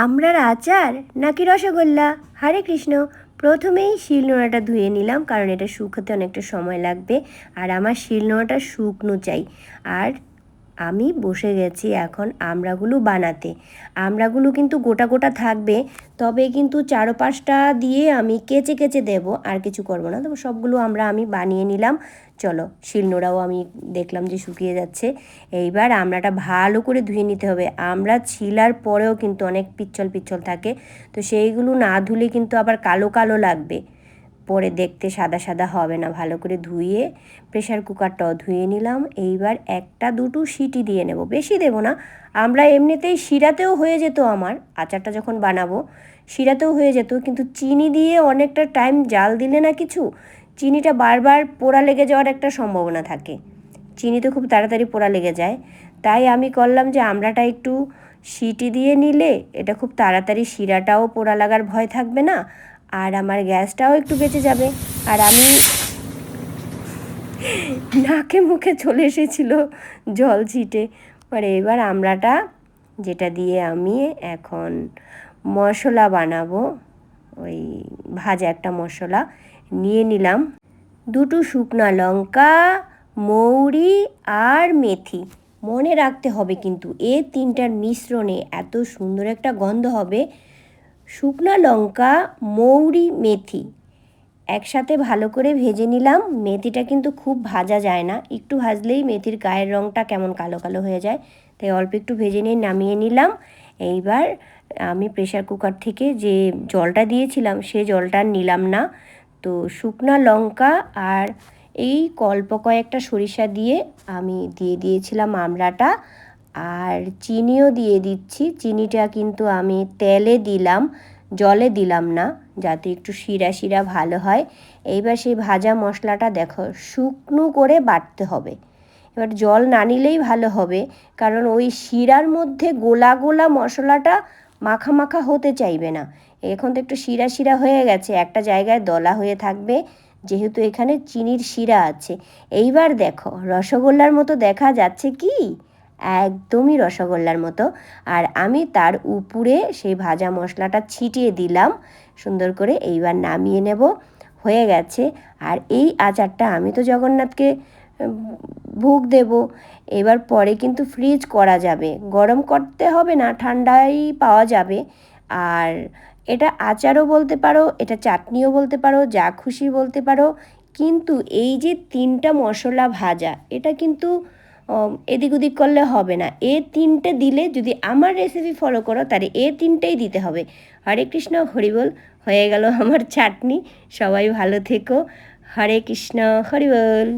আমড়ার আচার নাকি রসগোল্লা? হরে কৃষ্ণ। প্রথমেই শিলনোড়াটা ধুয়ে নিলাম, কারণ এটা শুকোতে অনেকটা সময় লাগবে, আর আমার শিলনোড়াটা শুকনো চাই। আর আমি বসে গেছি এখন আমড়াগুলো বানাতে। আমড়াগুলো কিন্তু গোটা গোটা থাকবে, তবে কিন্তু চারপাশটা দিয়ে আমি কেচে কেচে দেবো, আর কিছু করবো না। তবে সবগুলো আমি বানিয়ে নিলাম। চলো, শিলনোড়াও আমি দেখলাম যে শুকিয়ে যাচ্ছে। এইবার আমড়াটা ভালো করে ধুয়ে নিতে হবে। আমড়া ছিলার পরেও কিন্তু অনেক পিচ্ছল পিচ্ছল থাকে, তো সেইগুলো না ধুলে কিন্তু আবার কালো কালো লাগবে, পরে দেখতে সাদা সাদা হবে না। ভালো করে ধুয়ে প্রেশার কুকারটাও ধুয়ে নিলাম। এইবার একটা দুটো সিটি দিয়ে নেব, বেশি দেব না। আমরা এমনিতেই শিরাতেও হয়ে যেত, আমার আচারটা যখন বানাবো শিরাতেও হয়ে যেত, কিন্তু চিনি দিয়ে অনেকটা টাইম জাল দিলে না কিছু, চিনিটা বারবার পোড়া লেগে যাওয়ার একটা সম্ভাবনা থাকে। চিনি তো খুব তাড়াতাড়ি পোড়া লেগে যায়, তাই আমি করলাম যে আমড়াটা একটু সিটি দিয়ে নিলে এটা খুব তাড়াতাড়ি শিরাটাও পোড়া লাগার ভয় থাকবে না, আর আমার গ্যাসটাও একটু বেঁচে যাবে। আর আমি নাকে মুখে চলে এসেছিল জল ছিটে। পরে এবার আমড়াটা যেটা দিয়ে আমি এখন মশলা বানাবো, ওই ভাজা একটা মশলা নিয়ে নিলাম। দুটো শুকনো লঙ্কা, মৌরি আর মেথি। মনে রাখতে হবে কিন্তু এই তিনটার মিশ্রণে এত সুন্দর একটা গন্ধ হবে। শুকনো লঙ্কা, মৌরি, মেথি একসাথে ভালো করে ভেজে নিলাম। মেথিটা কিন্তু খুব ভাজা যায় না, একটু ভাজলেই মেথির গায়ের রঙটা কেমন কালো কালো হয়ে যায়, তাই অল্প একটু ভেজে নিয়ে নামিয়ে নিলাম। এইবার আমি প্রেশার কুকার থেকে যে জলটা দিয়েছিলাম সে জলটা নিলাম না, তো শুকনো লঙ্কা আর এই অল্প কয়েকটা সরিষা দিয়ে আমি দিয়ে দিয়েছিলাম আমড়াটা, আর চিনিও দিয়ে দিচ্ছি। চিনিটা কিন্তু আমি তেলে দিলাম, জলে দিলাম না, যাতে একটু শিরা শিরা ভালো হয়। এইবার সেই ভাজা মশলাটা দেখো শুকনো করে বাটতে হবে। এবার জল না নিলেই ভালো হবে, কারণ ওই শিরার মধ্যে গোলা গোলা মশলাটা মাখা মাখা হতে চাইবে না। এখন তো একটু শিরা শিরা হয়ে গেছে, একটা জায়গায় দলা হয়ে থাকবে, যেহেতু এখানে চিনির শিরা আছে। এইবার দেখো রসগোল্লার মতো দেখা যাচ্ছে কি? একদমই রসগোল্লার মতো। আর আমি তার উপরে সেই ভাজা মশলাটা ছিটিয়ে দিলাম সুন্দর করে। এইবার নামিয়ে নেব, হয়ে গেছে। আর এই আচারটা আমি তো জগন্নাথকে ভোগ দেব। এবার পরে কিন্তু ফ্রিজ করা যাবে, গরম করতে হবে না, ঠান্ডাই পাওয়া যাবে। আর এটা আচারও বলতে পারো, এটা চাটনিও বলতে পারো, যা খুশি বলতে পারো। কিন্তু এই যে তিনটা মশলা ভাজা, এটা কিন্তু এদিক ওদিক করলে হবে না। এ তিনটে দিলে, যদি আমার রেসিপি ফলো করো তাহলে এ তিনটেই দিতে হবে। হরে কৃষ্ণ হরি বল। হয়ে গেল আমার চাটনি। সবাই ভালো থেকো। হরে কৃষ্ণ হরি বল।